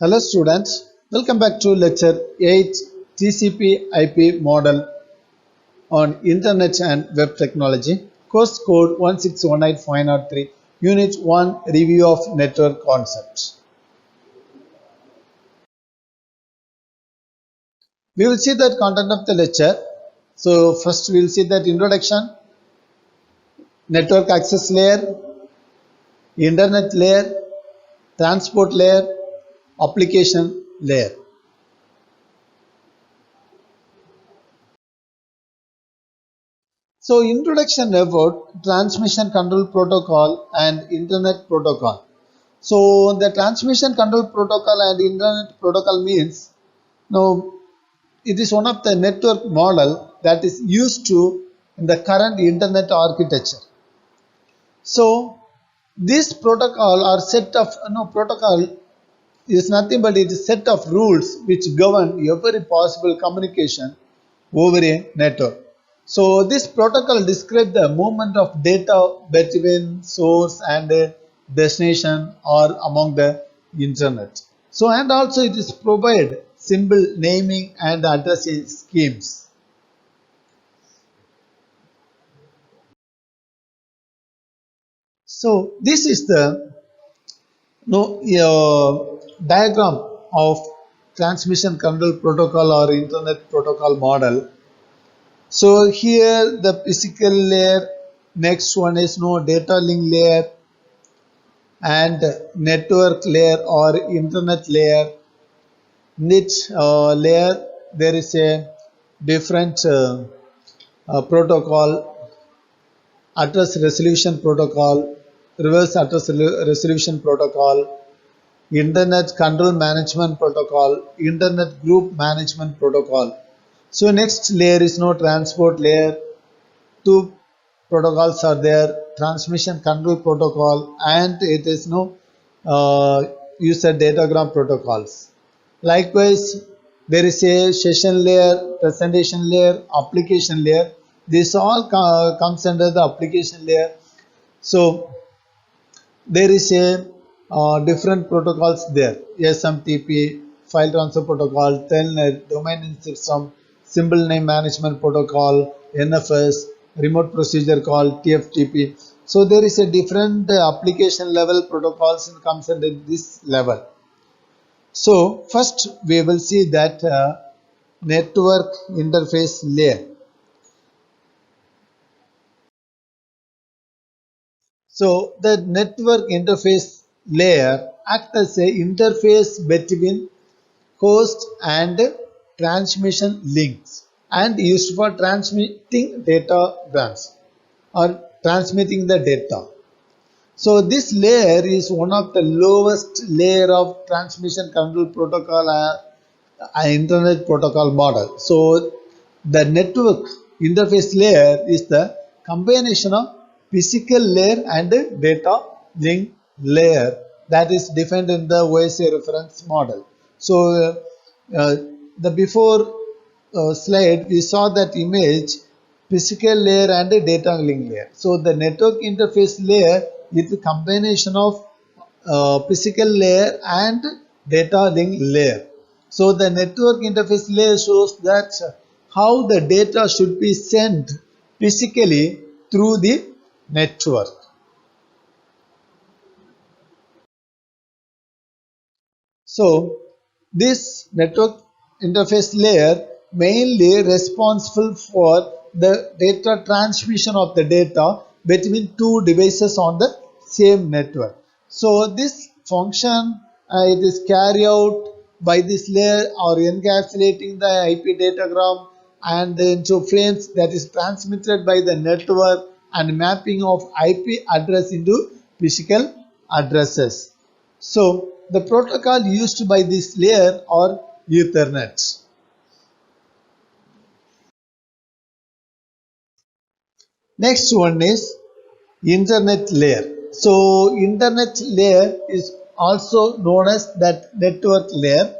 Hello students, welcome back to lecture 8 TCP IP model on Internet and Web Technology, course code 1618503, Unit 1 Review of Network Concepts. We will see the content of the lecture. So first we will see that introduction, network access layer, internet layer, transport layer, application layer. So introduction about transmission control protocol and internet protocol. So the transmission control protocol and internet protocol means now it is one of the network model that is used to in the current internet architecture. So this protocol or set of protocol is nothing but it is set of rules which govern every possible communication over a network. So this protocol describes the movement of data between source and destination or among the internet. So and also it is provide symbol naming and addressing schemes. So this is the diagram of transmission control protocol or internet protocol model. So here the physical layer, next one is data link layer and network layer or internet layer. In each layer there is a different protocol, address resolution protocol, reverse address resolution protocol, internet control management protocol, internet group management protocol. So next layer is transport layer. Two protocols are there: transmission control protocol and it is user datagram protocols. Likewise, there is a session layer, presentation layer, application layer. This all comes under the application layer. So there is a different protocols there: SMTP, file transfer protocol, Telnet, domain name system, symbol name management protocol, NFS, remote procedure call, TFTP. So there is a different application level protocols and comes under this level. So first we will see that network interface layer. So the network interface layer acts as a interface between host and transmission links and used for transmitting data grams or transmitting the data. So this layer is one of the lowest layer of transmission control protocol internet protocol model. So the network interface layer is the combination of physical layer and data link layer that is defined in the OSI reference model. So the before slide we saw that image, physical layer and data link layer. So the network interface layer is the combination of physical layer and data link layer. So the network interface layer shows that how the data should be sent physically through the network. So this network interface layer mainly responsible for the data transmission of the data between two devices on the same network. So this function it is carried out by this layer or encapsulating the IP datagram and into frames that is transmitted by the network and mapping of IP address into physical addresses. So the protocol used by this layer are Ethernet. Next one is internet layer. So internet layer is also known as that network layer.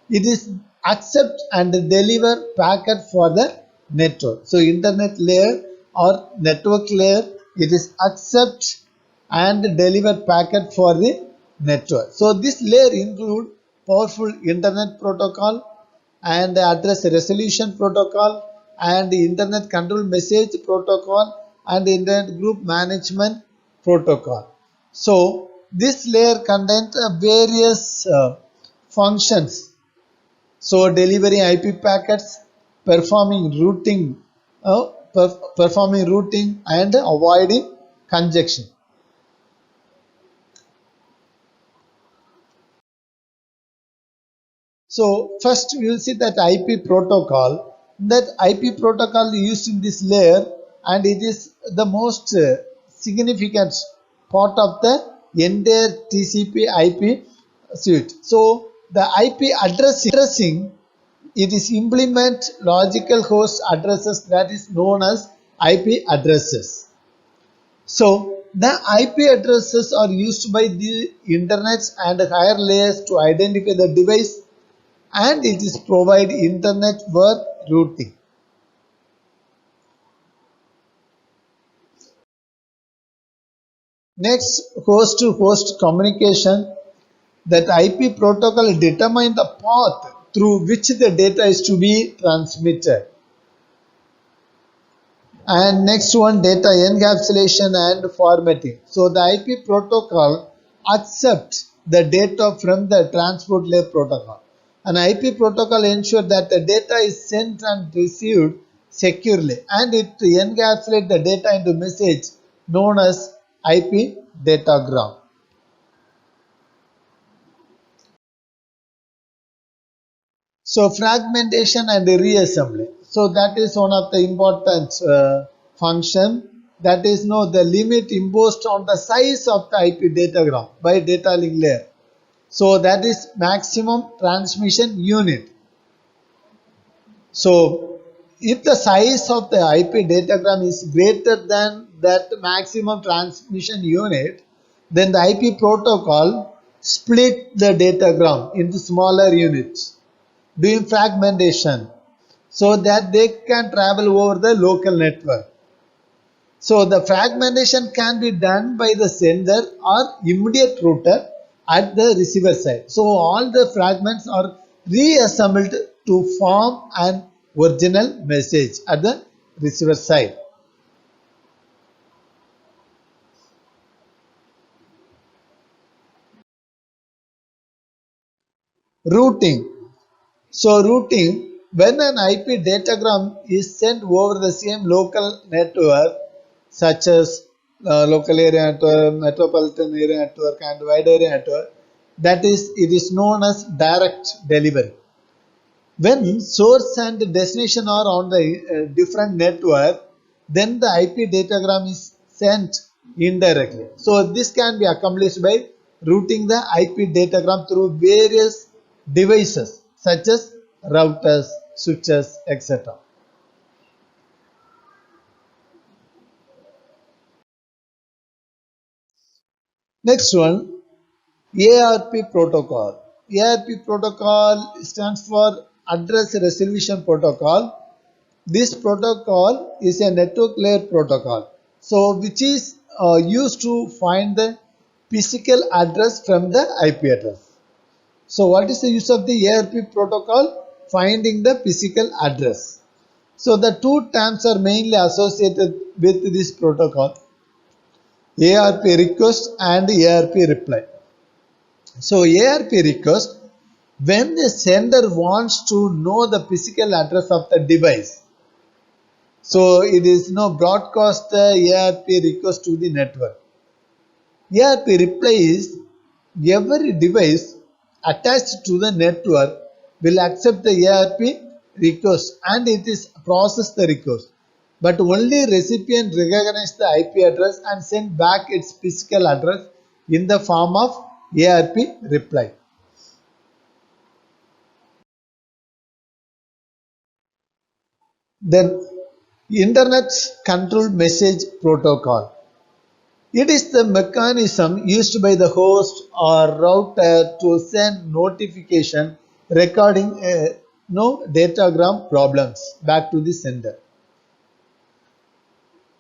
It is accept and deliver packet for the network. So internet layer or network layer, it is accept and deliver packet for the network. So this layer include powerful internet protocol and address resolution protocol and internet control message protocol and internet group management protocol. So this layer contains various functions. So delivering IP packets, performing routing, performing routing and avoiding congestion. So first we will see that IP protocol. That IP protocol used in this layer and it is the most significant part of the entire TCP IP suite. So the IP addressing it is implement logical host addresses that is known as IP addresses. So the IP addresses are used by the internets and higher layers to identify the device and it is provide internet work routing. Next, host to host communication. That IP protocol determine the path through which the data is to be transmitted. And next one, data encapsulation and formatting. So the IP protocol accepts the data from the transport layer protocol. An IP protocol ensures that the data is sent and received securely and it encapsulates the data into message known as IP datagram. So fragmentation and reassembly. So that is one of the important function. That is the limit imposed on the size of the IP datagram by data link layer. So that is maximum transmission unit. So if the size of the IP datagram is greater than that maximum transmission unit, then the IP protocol split the datagram into smaller units, doing fragmentation so that they can travel over the local network. So the fragmentation can be done by the sender or immediate router at the receiver side. So all the fragments are reassembled to form an original message at the receiver side. Routing. So routing, when an IP datagram is sent over the same local network such as local area network, metropolitan area network and wide area network, that is, it is known as direct delivery. When source and destination are on the different network, then the IP datagram is sent indirectly. So this can be accomplished by routing the IP datagram through various devices such as routers, switches, etc. Next one, ARP protocol. ARP protocol stands for Address Resolution Protocol. This protocol is a network layer protocol. So which is used to find the physical address from the IP address. So what is the use of the ARP protocol? Finding the physical address. So the two terms are mainly associated with this protocol, ARP request and ARP reply. So ARP request, when the sender wants to know the physical address of the device, so it is broadcast the ARP request to the network. ARP reply is every device attached to the network will accept the ARP request and it is process the request. But only recipient recognize the IP address and send back its physical address in the form of ARP reply. Then Internet Control Message Protocol. It is the mechanism used by the host or router to send notification regarding datagram problems back to the sender.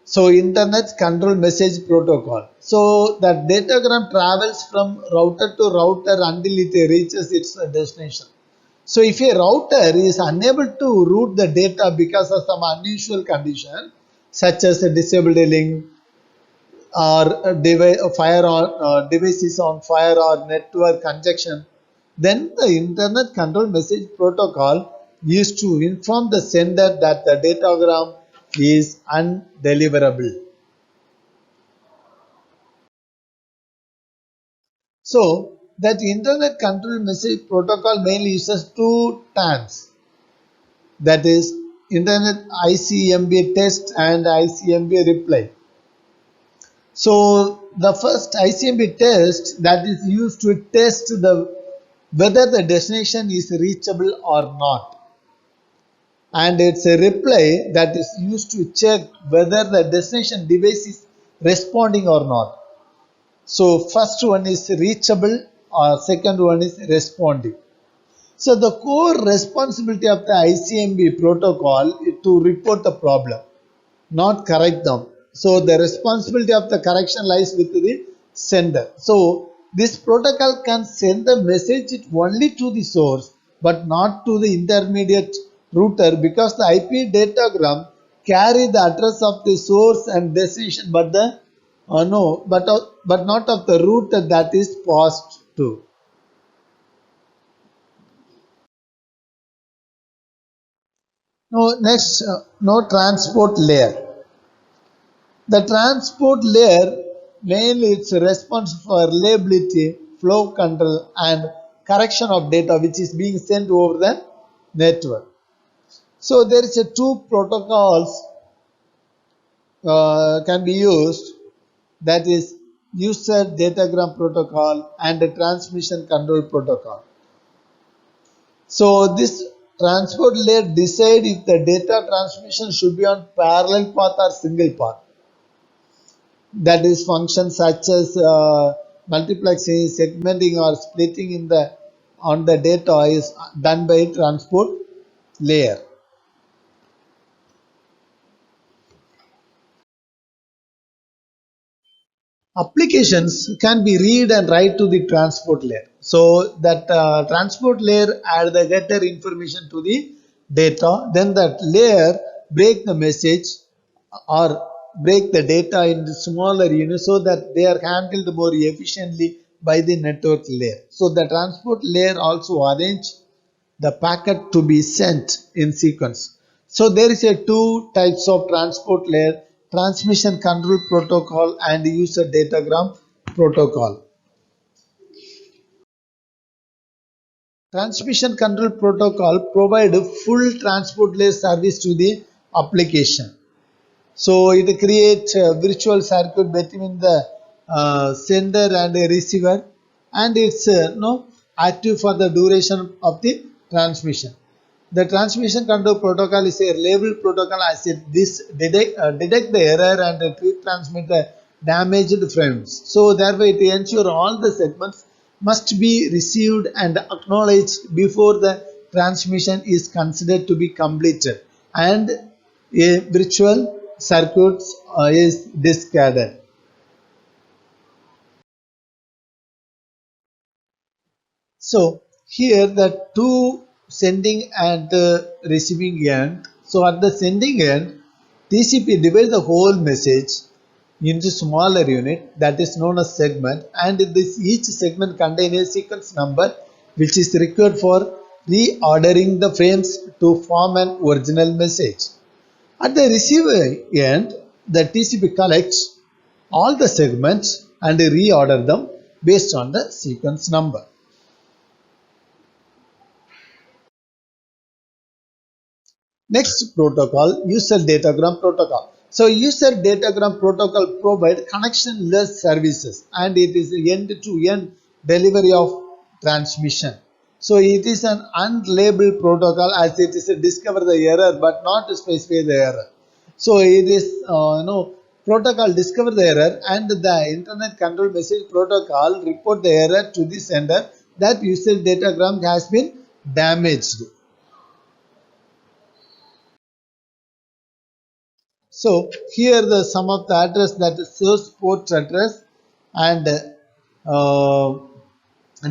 So Internet Control Message Protocol. So that datagram travels from router to router until it reaches its destination. So if a router is unable to route the data because of some unusual condition, such as a disabled link or a device is on fire or network congestion, then the Internet Control Message Protocol used to inform the sender that the datagram is undeliverable. So that Internet Control Message Protocol mainly uses two TANs, that is Internet ICMP test and ICMP reply. So the first ICMP test that is used to test whether the destination is reachable or not, and it's a reply that is used to check whether the destination device is responding or not. So first one is reachable or second one is responding. So the core responsibility of the ICMP protocol is to report the problem, not correct them. So the responsibility of the correction lies with the sender. So this protocol can send the message only to the source but not to the intermediate router, because the IP datagram carry the address of the source and destination, but the no but not of the router that is passed to. No transport layer. The transport layer mainly it's responsible for reliability, flow control, and correction of data which is being sent over the network. So there is a two protocols can be used, that is user datagram protocol and the transmission control protocol. So this transport layer decide if the data transmission should be on parallel path or single path. That is functions such as multiplexing, segmenting or splitting in the on the data is done by transport layer. Applications can be read and write to the transport layer. So that transport layer add the getter information to the data. Then that layer break the message or break the data into smaller units so that they are handled more efficiently by the network layer. So the transport layer also arrange the packet to be sent in sequence. So there is a two types of transport layer: transmission control protocol and user datagram protocol. Transmission control protocol provide full transport layer service to the application. So it creates a virtual circuit between the sender and the receiver, and it's no active for the duration of the transmission. The transmission control protocol is a reliable protocol as it detect the error and transmit the damaged frames. So thereby it ensure all the segments must be received and acknowledged before the transmission is considered to be completed, and a virtual circuit is discarded. So here the two sending and receiving end. So at the sending end, TCP divides the whole message into smaller unit that is known as segment, and this each segment contains a sequence number which is required for reordering the frames to form an original message. At the receiver end, the TCP collects all the segments and reorder them based on the sequence number. Next protocol, user datagram protocol. So user datagram protocol provide connectionless services and it is end-to-end delivery of transmission. So it is an unreliable protocol as it is a discover the error but not to specify the error. So it is protocol discover the error and the internet control message protocol report the error to the sender that user datagram has been damaged. So here the sum of the address, that is source port address and uh,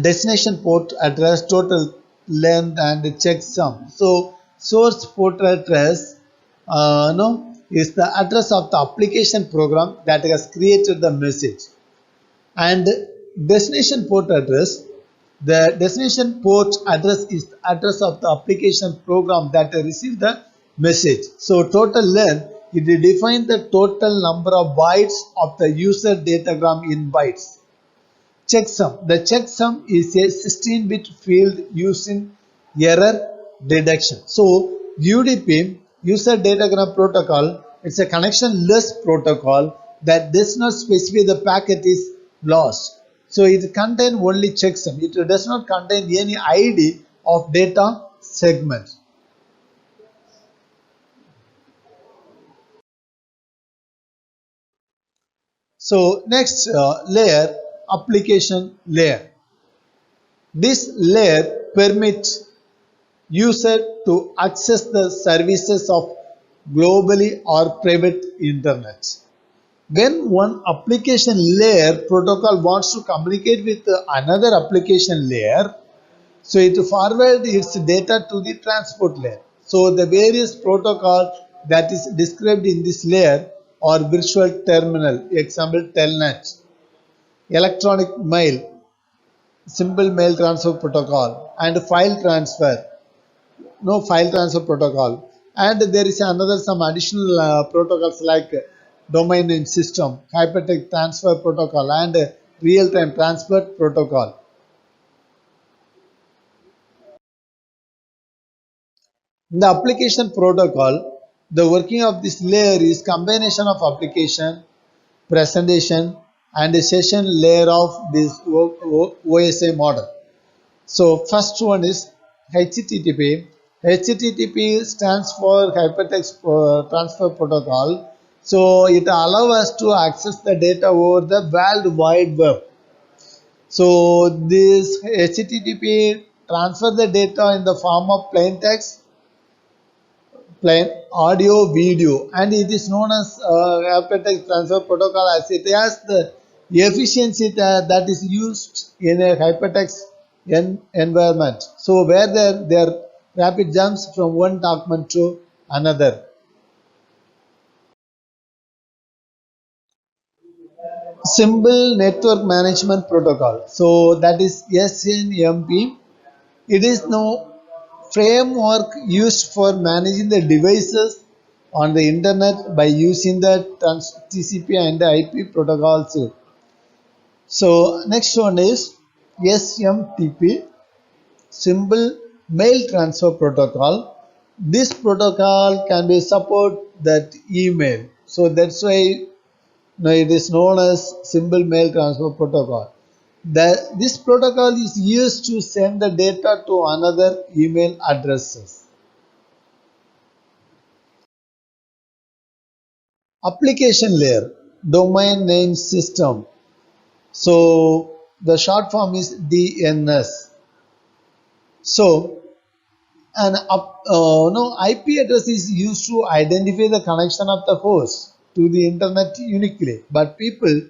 destination port address, total length and checksum. So source port address no, is the address of the application program that has created the message, and destination port address, the destination port address is the address of the application program that received the message. So total length, it will define the total number of bytes of the user datagram in bytes. Checksum, the checksum is a 16-bit field used in error detection. So UDP, user datagram protocol, it's a connectionless protocol that does not specify the packet is lost. So it contains only checksum. It does not contain any ID of data segment. So next layer, application layer. This layer permits user to access the services of globally or private internet. When one application layer protocol wants to communicate with another application layer, so it forwards its data to the transport layer. So the various protocols that is described in this layer are virtual terminal, example telnet, electronic mail, simple mail transfer protocol, and file transfer, no, file transfer protocol. And there is another some additional protocols like domain name system, hypertext transfer protocol, and real-time transfer protocol. In the application protocol, the working of this layer is combination of application, presentation, and a session layer of this OSI model. So first one is HTTP. HTTP stands for Hypertext Transfer Protocol. So it allows us to access the data over the World Wide Web. So this HTTP transfer the data in the form of plain text, plain audio, video, and it is known as Hypertext Transfer Protocol as it has the efficiency that is used in a hypertext environment. So where there rapid jumps from one document to another. Symbol Network Management Protocol. So that is SNMP. It is no framework used for managing the devices on the internet by using the TCP and the IP protocols. So next one is SMTP, Symbol Mail Transfer Protocol. This protocol can be support that email. So that's why it is known as Symbol Mail Transfer Protocol. This protocol is used to send the data to another email addresses. Application layer, domain name system. So the short form is DNS. So an no, IP address is used to identify the connection of the host to the internet uniquely, but people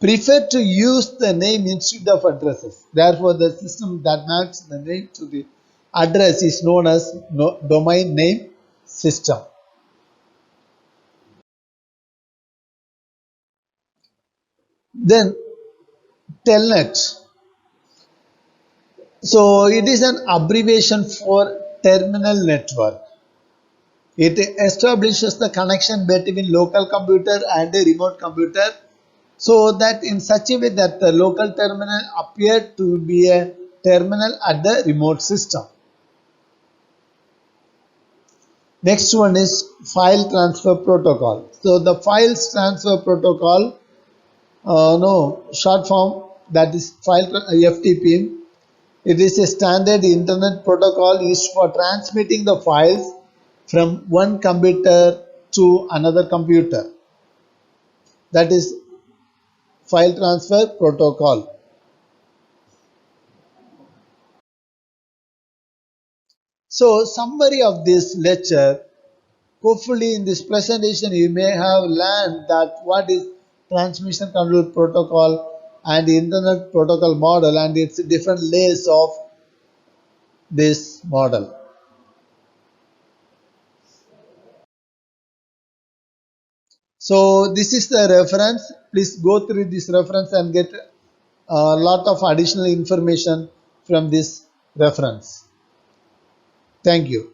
prefer to use the name instead of addresses. Therefore, the system that maps the name to the address is known as domain name system. Then telnet. So it is an abbreviation for terminal network. It establishes the connection between local computer and a remote computer, so that in such a way that the local terminal appear to be a terminal at the remote system. Next one is file transfer protocol. So the files transfer protocol, no, short form, that is FTP. It is a standard internet protocol used for transmitting the files from one computer to another computer. That is file transfer protocol. So summary of this lecture, hopefully in this presentation you may have learned that what is transmission control protocol and internet protocol model and its different layers of this model. So this is the reference. Please go through this reference and get a lot of additional information from this reference. Thank you.